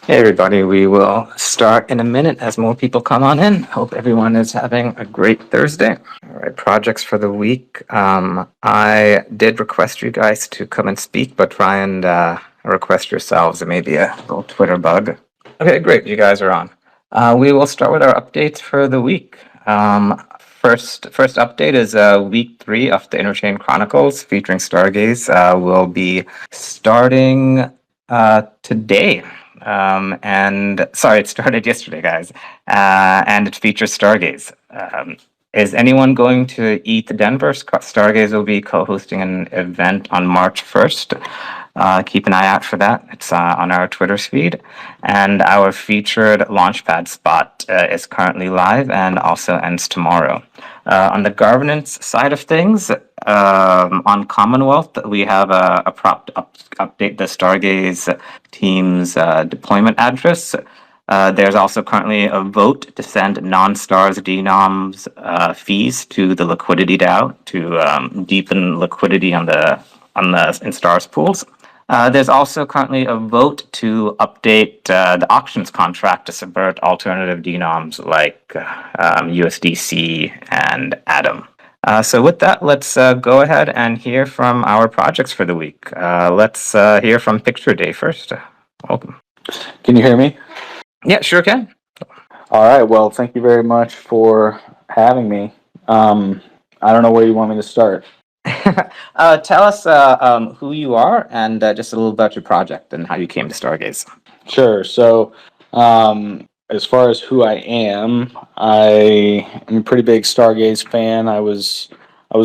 Hey everybody, we will start in a minute as more people come on in. Hope everyone is having a great Thursday. All right, projects for the week. I did request you guys to come and speak, but try and request yourselves. It may be a little Twitter bug. Okay, great, you guys are on. We will start with our updates for the week. First update is week 3 of the Interchain Chronicles featuring Stargaze. Will be starting today. And sorry, it started yesterday, guys. And it features Stargaze. Is anyone going to ETH Denver? Stargaze will be co-hosting an event on March 1st. Keep an eye out for that. It's on our Twitter feed. And our featured Launchpad spot is currently live and also ends tomorrow. On the governance side of things, on Commonwealth, we have a prop to update the Stargaze team's deployment address. There's also currently a vote to send non-stars denoms fees to the liquidity DAO to deepen liquidity on the in stars pools. There's also currently a vote to update the auctions contract to subvert alternative denoms like USDC and Atom. So with that, let's go ahead and hear from our projects for the week. Let's hear from Picture Day first. Welcome. Can you hear me? Yeah, sure can. All right. Well, thank you very much for having me. I don't know where you want me to start. Tell us who you are and just a little about your project and how you came to Stargaze. Sure. So, as far as who I am a pretty big Stargaze fan. I was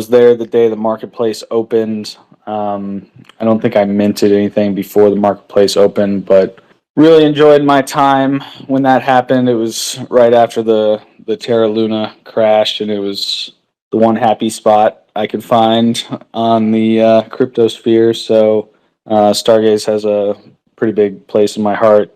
there the day the marketplace opened. I don't think I minted anything before the marketplace opened, but really enjoyed my time when that happened. It was right after the Terra Luna crashed, and it was the one happy spot I could find on the cryptosphere. So Stargaze has a pretty big place in my heart.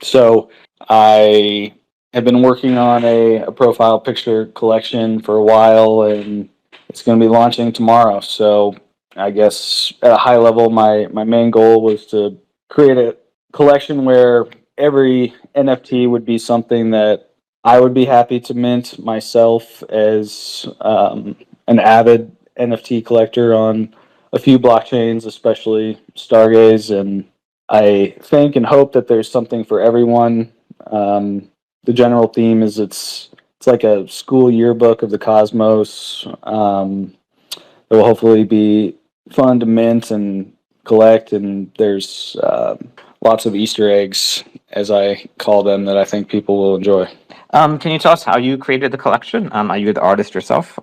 So I have been working on a profile picture collection for a while, and it's going to be launching tomorrow. So I guess at a high level, my main goal was to create a collection where every NFT would be something that I would be happy to mint myself as an avid NFT collector on a few blockchains, especially Stargaze. And I think and hope that there's something for everyone. The general theme is it's like a school yearbook of the cosmos. It will hopefully be fun to mint and collect, and there's lots of Easter eggs, as I call them, that I think people will enjoy. Can you tell us how you created the collection? Are you the artist yourself?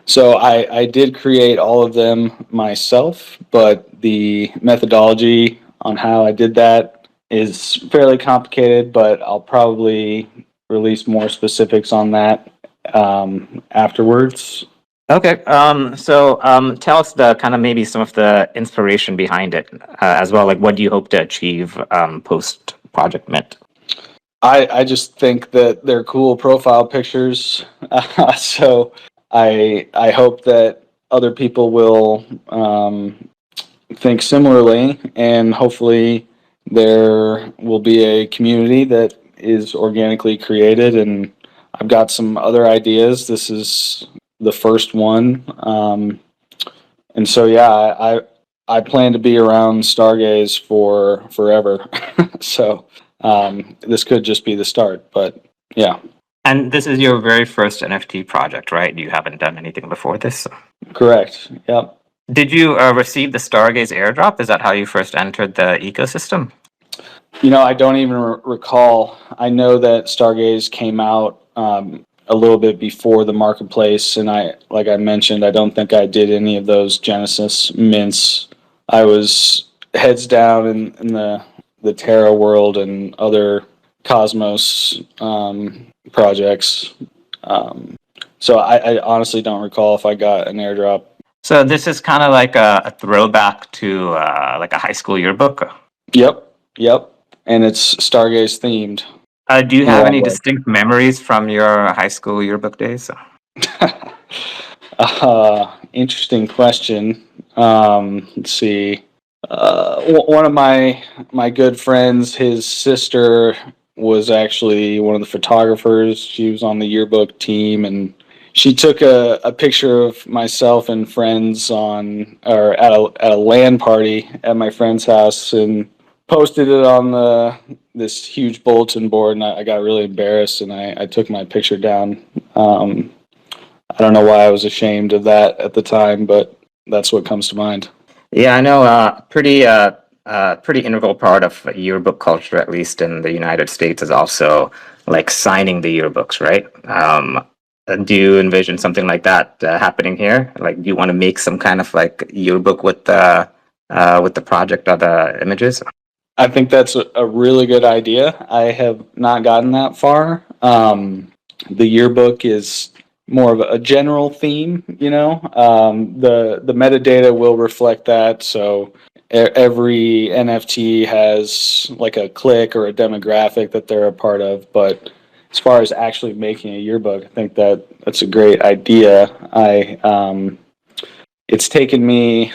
So I did create all of them myself, but the methodology on how I did that is fairly complicated, but I'll probably release more specifics on that afterwards. Okay. So tell us the kind of maybe some of the inspiration behind it as well. Like, what do you hope to achieve post Project Mint? I just think that they're cool profile pictures. So I hope that other people will think similarly, and hopefully there will be a community that is organically created. And I've got some other ideas. This is the first one, and so yeah, I plan to be around Stargaze for forever. So this could just be the start, but yeah. And this is your very first NFT project, right? You haven't done anything before this. Correct. Yep. Did you receive the Stargaze airdrop? Is that how you first entered the ecosystem? I don't even recall. I know that Stargaze came out a little bit before the marketplace, and like I mentioned, I don't think I did any of those Genesis mints. I was heads down in the Terra world and other Cosmos projects. So I honestly don't recall if I got an airdrop. So this is kind of like a throwback to like a high school yearbook. Yep. And it's Stargaze themed Do you in a have lot of any ways. distinct memories from your high school yearbook days? Interesting question. Let's see. One of my good friends, his sister was actually one of the photographers. She was on the yearbook team, and she took a picture of myself and friends on or at a LAN party at my friend's house and posted it on this huge bulletin board. And I got really embarrassed, and I took my picture down. I don't know why I was ashamed of that at the time, but that's what comes to mind. Yeah, I know. Pretty integral part of yearbook culture, at least in the United States, is also like signing the yearbooks, right? Do you envision something like that happening here? Like, do you want to make some kind of like yearbook with the project or the images? I think that's a really good idea. I have not gotten that far. The yearbook is more of a general theme, you know. The metadata will reflect that, so every NFT has like a click or a demographic that they're a part of. But as far as actually making a yearbook, I think that's a great idea. It's taken me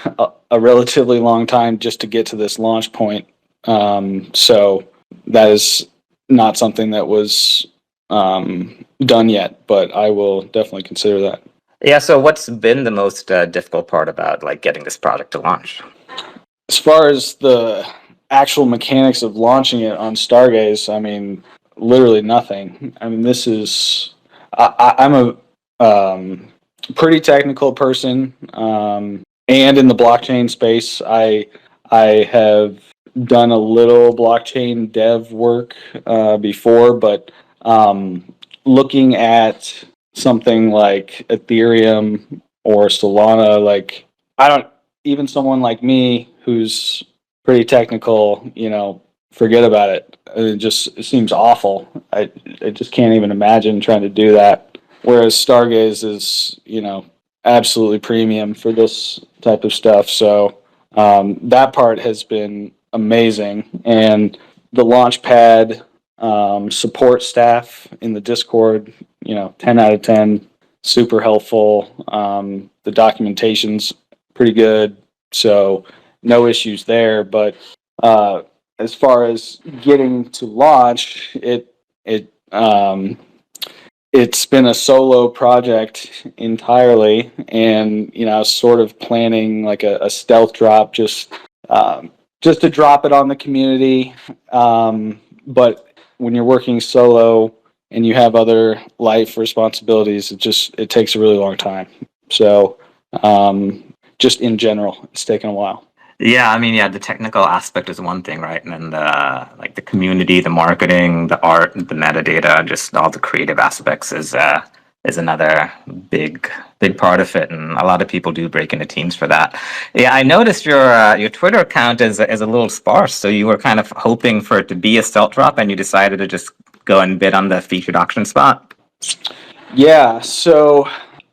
a relatively long time just to get to this launch point. So that is not something that was done yet, but I will definitely consider that. Yeah. So, what's been the most difficult part about like getting this project to launch? As far as the actual mechanics of launching it on Stargaze, I mean, literally nothing. I mean, this is I'm a pretty technical person, and in the blockchain space, I have done a little blockchain dev work before, but um, looking at something like Ethereum or Solana, like I don't even someone like me who's pretty technical, you know, forget about it. It seems awful. I just can't even imagine trying to do that. Whereas Stargaze is, you know, absolutely premium for this type of stuff. So that part has been amazing, and the Launchpad support staff in the Discord, you know, 10 out of 10, super helpful. The documentation's pretty good, so no issues there. But as far as getting to launch, it it's been a solo project entirely, and you know, I was sort of planning like a stealth drop, just to drop it on the community. But when you're working solo and you have other life responsibilities, it takes a really long time. So just in general, it's taken a while. Yeah, I mean, yeah, the technical aspect is one thing, right? And then the like the community, the marketing, the art, the metadata, just all the creative aspects is another big part of it. And a lot of people do break into teams for that. Yeah, I noticed your Twitter account is a little sparse. So you were kind of hoping for it to be a stealth drop, and you decided to just go and bid on the featured auction spot. Yeah, so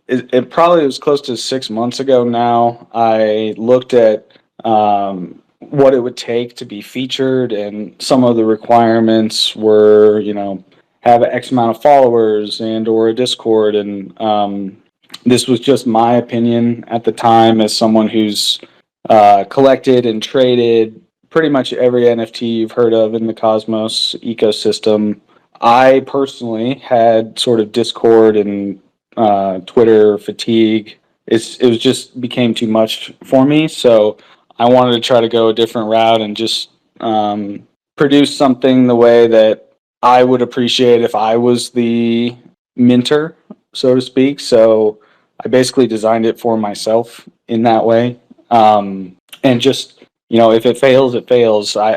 it probably was close to 6 months ago now. I looked at what it would take to be featured, and some of the requirements were, you know, have X amount of followers and or a Discord. And this was just my opinion at the time as someone who's collected and traded pretty much every NFT you've heard of in the Cosmos ecosystem. I personally had sort of Discord and Twitter fatigue. It was just became too much for me, so I wanted to try to go a different route and just produce something the way that I would appreciate if I was the minter, so to speak. So I basically designed it for myself in that way, and just, you know, if it fails, it fails. I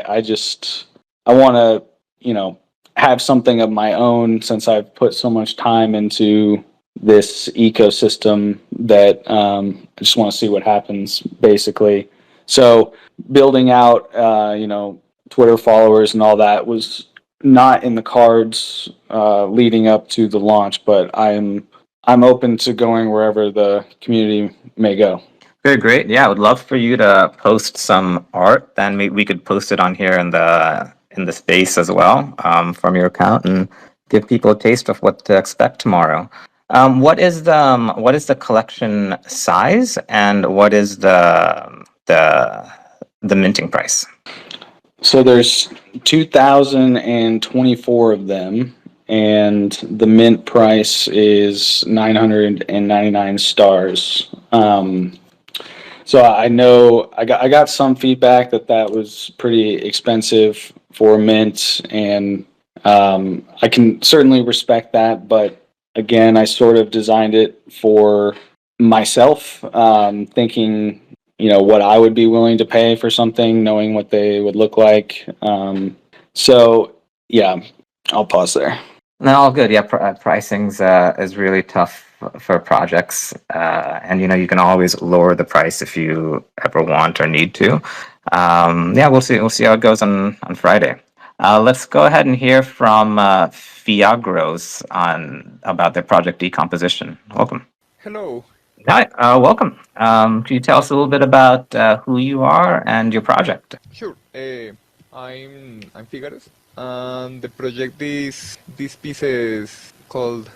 want to, you know, have something of my own since I've put so much time into this ecosystem that I just want to see what happens, basically. So building out, you know, Twitter followers and all that was not in the cards leading up to the launch, but I'm open to going wherever the community may go. Very great. Yeah, I would love for you to post some art. Then we could post it on here in the space as well, from your account, and give people a taste of what to expect tomorrow. What is the collection size, and what is the the minting price? So there's 2,024 of them, and the mint price is 999 stars. So I know I got some feedback that was pretty expensive for mint, and I can certainly respect that. But again, I sort of designed it for myself, thinking what I would be willing to pay for something, knowing what they would look like. So yeah, I'll pause there. No, all good. Yeah, pricing's is really tough for projects, and you can always lower the price if you ever want or need to. Yeah, we'll see. We'll see how it goes on Friday. Let's go ahead and hear from Fiagros on about their project decomposition. Welcome. Hello. Hi, welcome. Can you tell us a little bit about who you are and your project? Sure. I'm Figueres, and the project is these pieces called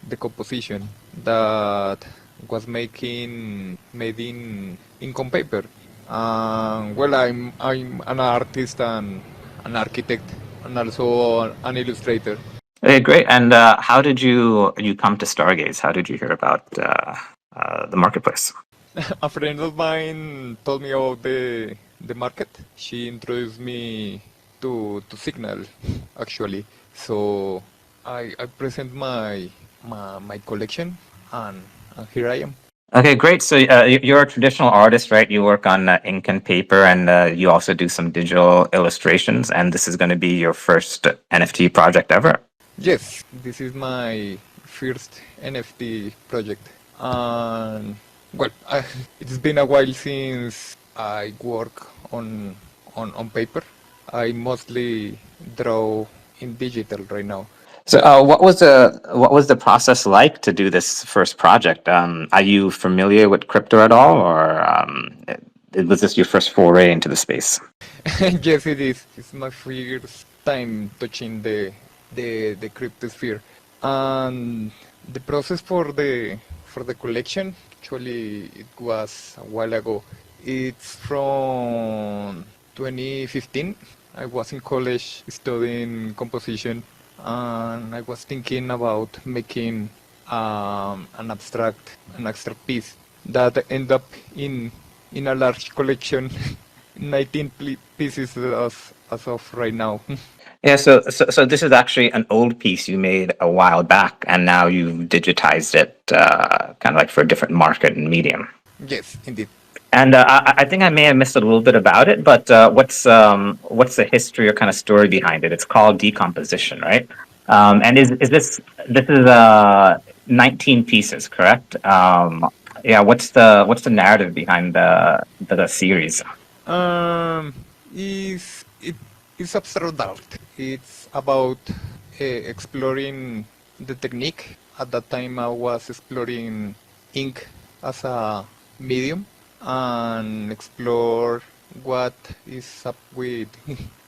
decomposition that was made in ink on paper. Well, I'm an artist and an architect and also an illustrator. Okay, great. And how did you come to Stargaze? How did you hear about the marketplace? A friend of mine told me about the market. She introduced me to Signal, actually. So I present my collection, and here I am. Okay, great. So you're a traditional artist, right? You work on ink and paper, and you also do some digital illustrations. And this is going to be your first NFT project ever. Yes, this is my first NFT project. And well, it's been a while since I work on paper. I mostly draw in digital right now. So, what was the process like to do this first project? Are you familiar with crypto at all, or was this your first foray into the space? Yes, it is. It's my first time touching the cryptosphere, and the process for the collection actually it was a while ago. It's from 2015. I was in college studying composition, and I was thinking about making an abstract piece that end up in a large collection, 19 pieces as of right now. Yeah, so this is actually an old piece you made a while back, and now you've digitized it, kind of like for a different market and medium. Yes, indeed. And I think I may have missed a little bit about it, but what's the history or kind of story behind it? It's called decomposition, right? And this is 19 pieces, correct? Yeah, what's the narrative behind the series? Um, is it is abstract art. It's about exploring the technique. At that time, I was exploring ink as a medium and explore what is up with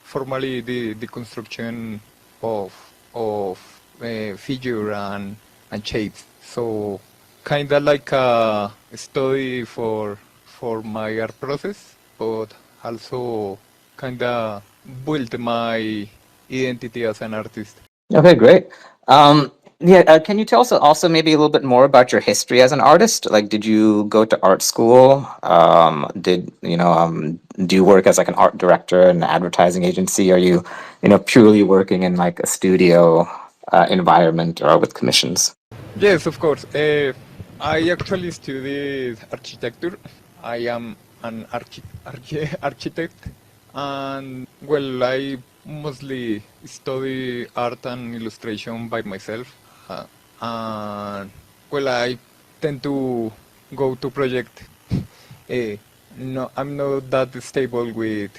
formally the construction of of figure and shapes. So kind of like a study for my art process, but also kind of build my identity as an artist. Okay, great. Yeah, can you tell us also maybe a little bit more about your history as an artist? Like, did you go to art school? Do you work as like an art director in an advertising agency? Are you, purely working in like a studio environment or with commissions? Yes, of course. I actually studied architecture. I am an architect, and well, I mostly study art and illustration by myself. And well, I tend to go to project. Uh, no, I'm not that stable with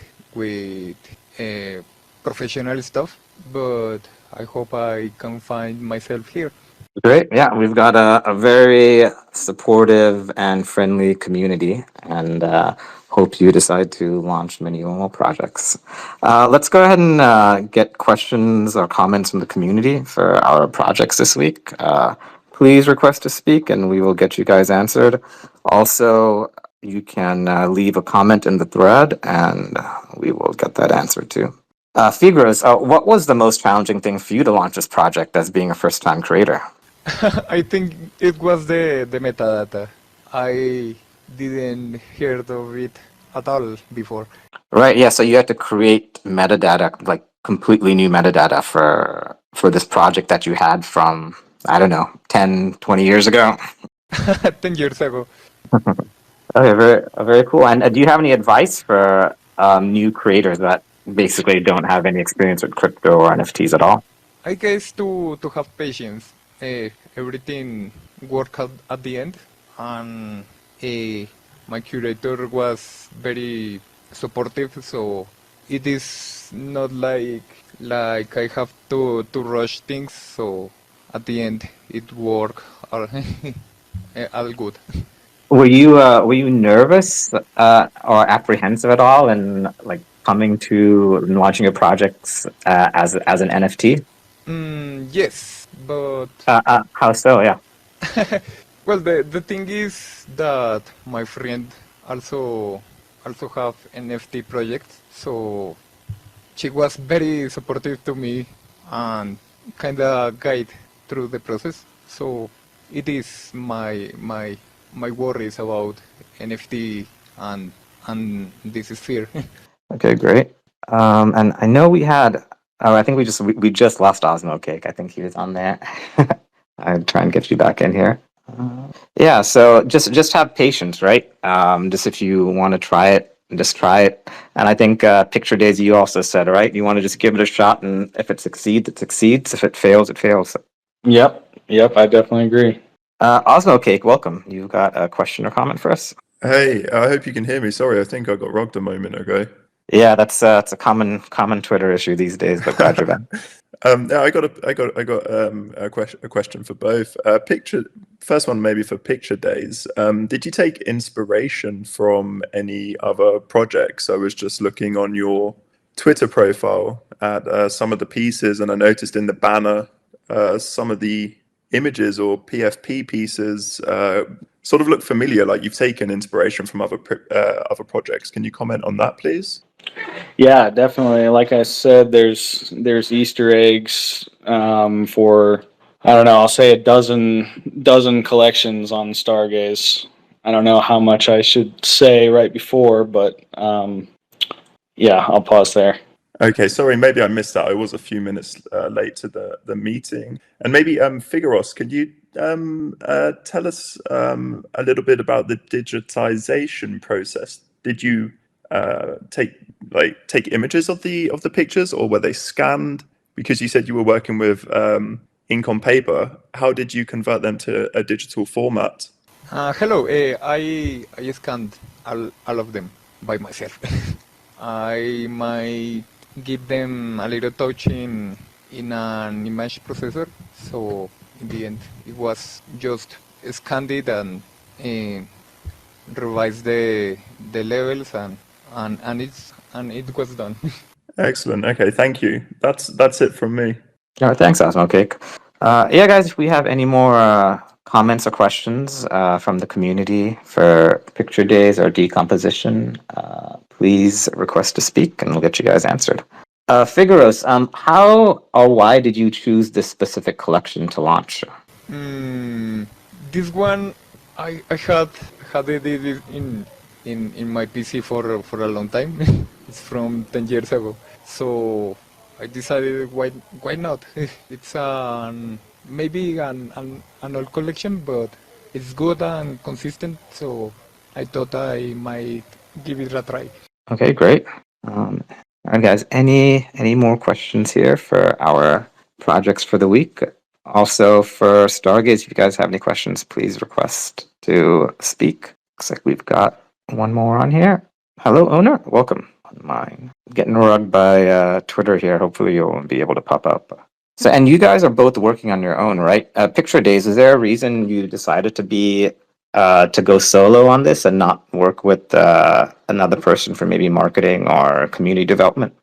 professional stuff, but I hope I can find myself here. Great. Yeah, we've got a very supportive and friendly community, and hope you decide to launch many more projects. Let's go ahead and get questions or comments from the community for our projects this week. Please request to speak, and we will get you guys answered. Also, you can leave a comment in the thread, and we will get that answered too. Figros, what was the most challenging thing for you to launch this project as being a first-time creator? I think it was the metadata. I didn't heard of it at all before. Right, yeah, so you had to create metadata, like completely new metadata for this project that you had from, I don't know, 10, 20 years ago. 10 years ago. Okay, very cool. And do you have any advice for new creators that basically don't have any experience with crypto or NFTs at all? I guess to have patience. Everything worked out at the end, and my curator was very supportive. So it is not like I have to rush things. So at the end, it worked all, all good. Were you nervous or apprehensive at all in like coming to launching your projects as an NFT? Yes, but How so? Yeah. well, the thing is that my friend also also have NFT projects, so she was very supportive to me and kind of guide through the process. So it is my worries about NFT and this sphere. Okay, great. And I know we had. Oh, I think we just lost Osmo Cake. I think he was on there. I'll try and get you back in here. Yeah, so just have patience, right? Just if you want to try it, just try it. And I think Picture Days, you also said, right? You want to just give it a shot, and if it succeeds, it succeeds. If it fails, it fails. Yep, I definitely agree. Osmo Cake, welcome. You've got a question or comment for us? Hey, I hope you can hear me. Sorry, I think I got rogged a moment ago. Yeah, that's it's a common Twitter issue these days, but glad you're back. No, I got a question for both. First one maybe for Picture Days. Did you take inspiration from any other projects? I was just looking on your Twitter profile at some of the pieces, and I noticed in the banner some of the images or PFP pieces sort of look familiar, like you've taken inspiration from other projects. Can you comment on that, please? Yeah, definitely. Like I said, there's Easter eggs for, I don't know, I'll say a dozen collections on Stargaze. I don't know how much I should say right before, but yeah, I'll pause there. Okay, sorry, maybe I missed that. I was a few minutes late to the meeting. And maybe Figaros, could you tell us a little bit about the digitization process? Did you take images of the pictures, or were they scanned? Because you said you were working with ink on paper. How did you convert them to a digital format? Hello, I scanned all of them by myself. I might give them a little touch in an image processor. So in the end, it was just scanned it and revise the levels and it was done. Excellent. Okay, thank you. That's it from me. All right, thanks, Osmo Cake. Yeah, guys, if we have any more comments or questions from the community for Picture Days or decomposition, please request to speak and we'll get you guys answered. Figaros, how or why did you choose this specific collection to launch? This one I had it in my PC for a long time. It's from 10 years ago. So I decided why not? It's maybe an old collection, but it's good and consistent. So I thought I might give it a try. Okay, great. All right, guys, any more questions here for our projects for the week? Also, for Stargaze, if you guys have any questions, please request to speak. Looks like we've got one more on here. Hello, owner. Welcome. Mine. Getting rugged by Twitter here. Hopefully, you'll be able to pop up. So, and you guys are both working on your own, right? Picture Days. Is there a reason you decided to go solo on this and not work with another person for maybe marketing or community development?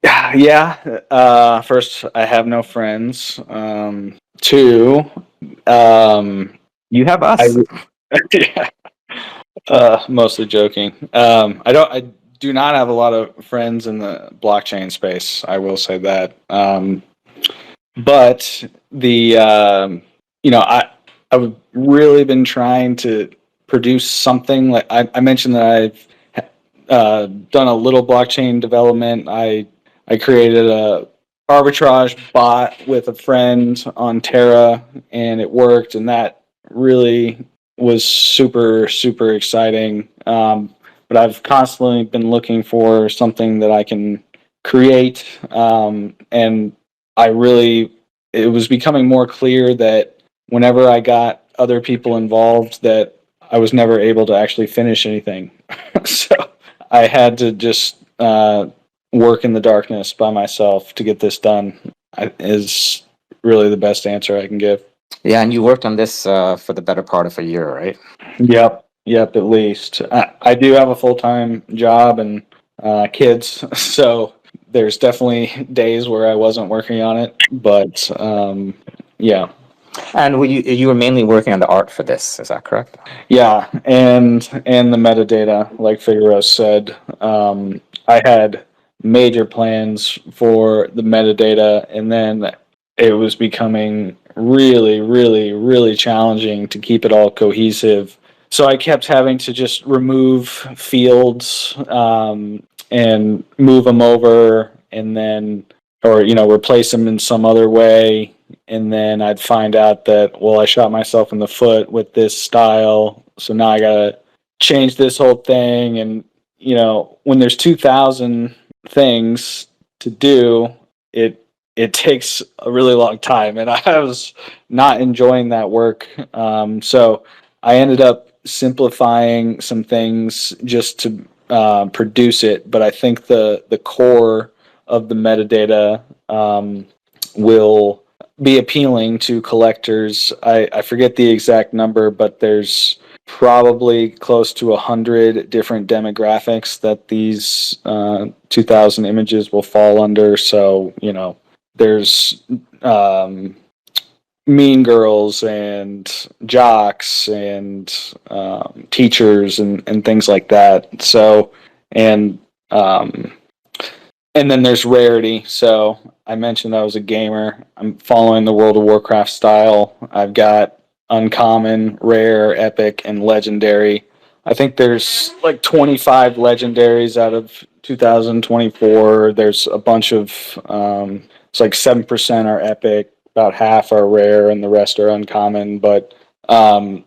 Yeah. First, I have no friends. Two, You have I us. yeah. Mostly joking. I do not have a lot of friends in the blockchain space. I will say that. But I've really been trying to produce something. Like I mentioned that I've done a little blockchain development. I created a arbitrage bot with a friend on Terra, and it worked, and that really was super exciting. But I've constantly been looking for something that I can create, and I really it was becoming more clear that whenever I got other people involved, that I was never able to actually finish anything. So I had to just work in the darkness by myself to get this done. Is really the best answer I can give. Yeah, and you worked on this for the better part of a year, right? Yep. At least I do have a full time job and kids, so there's definitely days where I wasn't working on it. But yeah, And you were mainly working on the art for this, is that correct? yeah, and the metadata, like Figaro said, I had major plans for the metadata, and then it was becoming really challenging to keep it all cohesive. So I kept having to just remove fields and move them over, and then or replace them in some other way, and then I'd find out that, well, I shot myself in the foot with this style, so now I gotta change this whole thing. And when there's 2,000 things to do, it takes a really long time, and I was not enjoying that work. So I ended up simplifying some things just to produce it. But I think the core of the metadata will be appealing to collectors. I forget the exact number, but there's probably close to 100 different demographics that these 2,000 images will fall under. So, there's mean girls and jocks and teachers and things like that. So, and um, and then there's rarity. So I mentioned I was a gamer. I'm following the World of Warcraft style. I've got uncommon, rare, epic, and legendary. I think there's like 25 legendaries out of 2024. There's a bunch of, it's like 7% are epic, about half are rare, and the rest are uncommon. But um,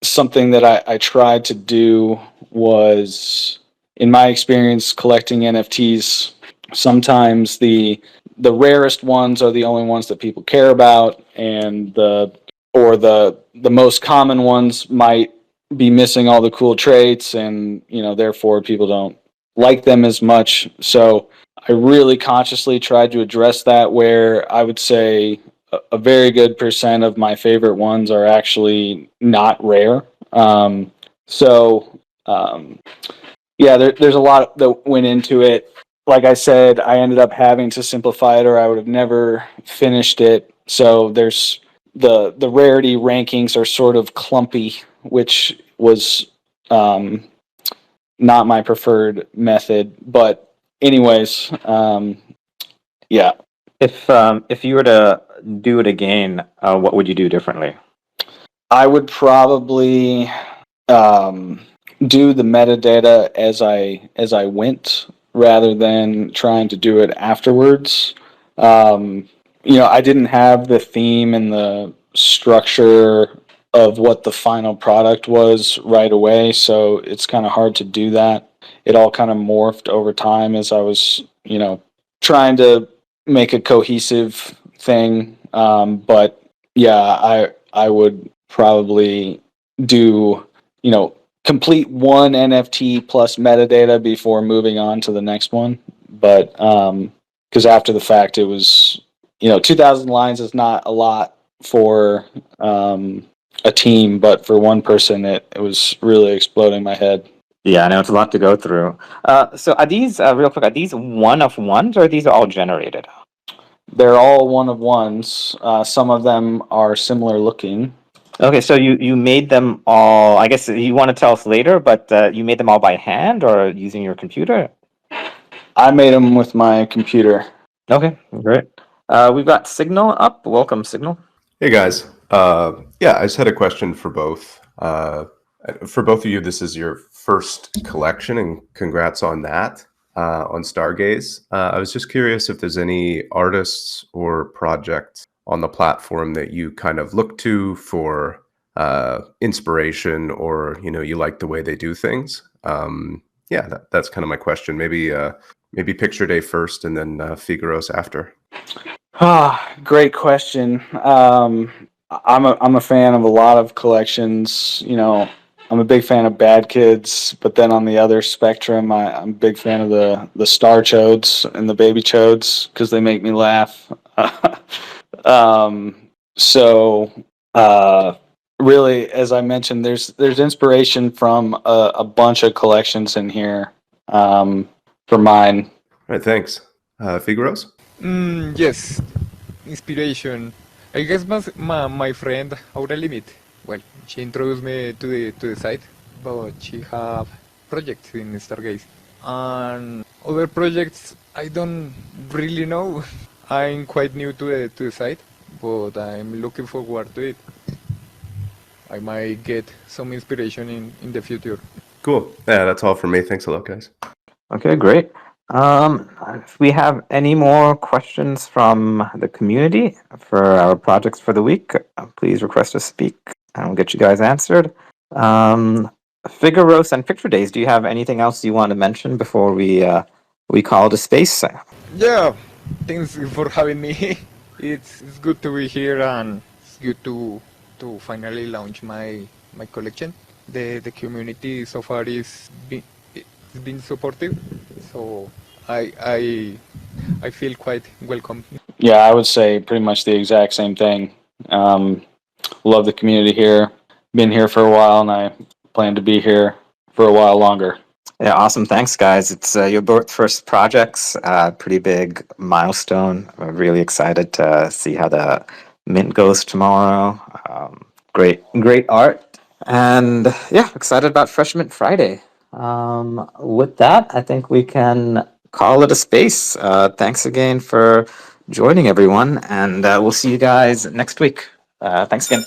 something that I tried to do was, in my experience collecting NFTs, sometimes the rarest ones are the only ones that people care about, and the most common ones might be missing all the cool traits, and therefore people don't like them as much. So I really consciously tried to address that, where I would say a very good percent of my favorite ones are actually not rare. So yeah, there's a lot that went into it. Like I said, I ended up having to simplify it, or I would have never finished it. So there's the rarity rankings are sort of clumpy, which was not my preferred method. But anyways, yeah, If you were to do it again, what would you do differently? I would probably do the metadata as I went, rather than trying to do it afterwards. I didn't have the theme and the structure of what the final product was right away, so it's kind of hard to do that. It all kind of morphed over time as I was, trying to make a cohesive thing. But yeah, I would probably do, complete one NFT plus metadata before moving on to the next one. But because after the fact, it was, 2,000 lines is not a lot for a team, but for one person, it was really exploding my head. Yeah, I know it's a lot to go through. So are these real quick? Are these one of ones, or are these all generated? They're all one of ones. Some of them are similar looking. Okay, so you made them all. I guess you want to tell us later, but you made them all by hand or using your computer? I made them with my computer. Okay, great. We've got Signal up. Welcome, Signal. Hey guys. Yeah, I just had a question for both. For both of you, this is your first collection, and congrats on that, on Stargaze. I was just curious if there's any artists or projects on the platform that you kind of look to for inspiration, or you like the way they do things. Yeah, that's kind of my question. Maybe Picture Day first, and then Figaro's after. Ah, great question. I'm a fan of a lot of collections. I'm a big fan of Bad Kids, but then on the other spectrum, I'm a big fan of the Star Chodes and the Baby Chodes because they make me laugh. So really, as I mentioned, there's inspiration from a bunch of collections in here for mine. All right, thanks. Figaro's? Yes, inspiration. I guess my friend Aura Limit. Well, she introduced me to the site, but she have projects in Stargaze and other projects I don't really know. I'm quite new to the site, but I'm looking forward to it. I might get some inspiration in the future. Cool. Yeah, that's all for me. Thanks a lot, guys. Okay, great. If we have any more questions from the community for our projects for the week, please request to speak and we'll get you guys answered. Figaros and Picture Days, do you have anything else you want to mention before we call it a space? Yeah, thanks for having me. It's good to be here and it's good to finally launch my collection. The community so far it's been supportive, so I feel quite welcome. Yeah, I would say pretty much the exact same thing. Love the community here. Been here for a while, and I plan to be here for a while longer. Yeah, awesome. Thanks, guys. It's your both first projects, pretty big milestone. I'm really excited to see how the mint goes tomorrow. Great art. And yeah, excited about Freshman Friday. With that, I think we can call it a space. Thanks again for joining, everyone. And we'll see you guys next week. Thanks again.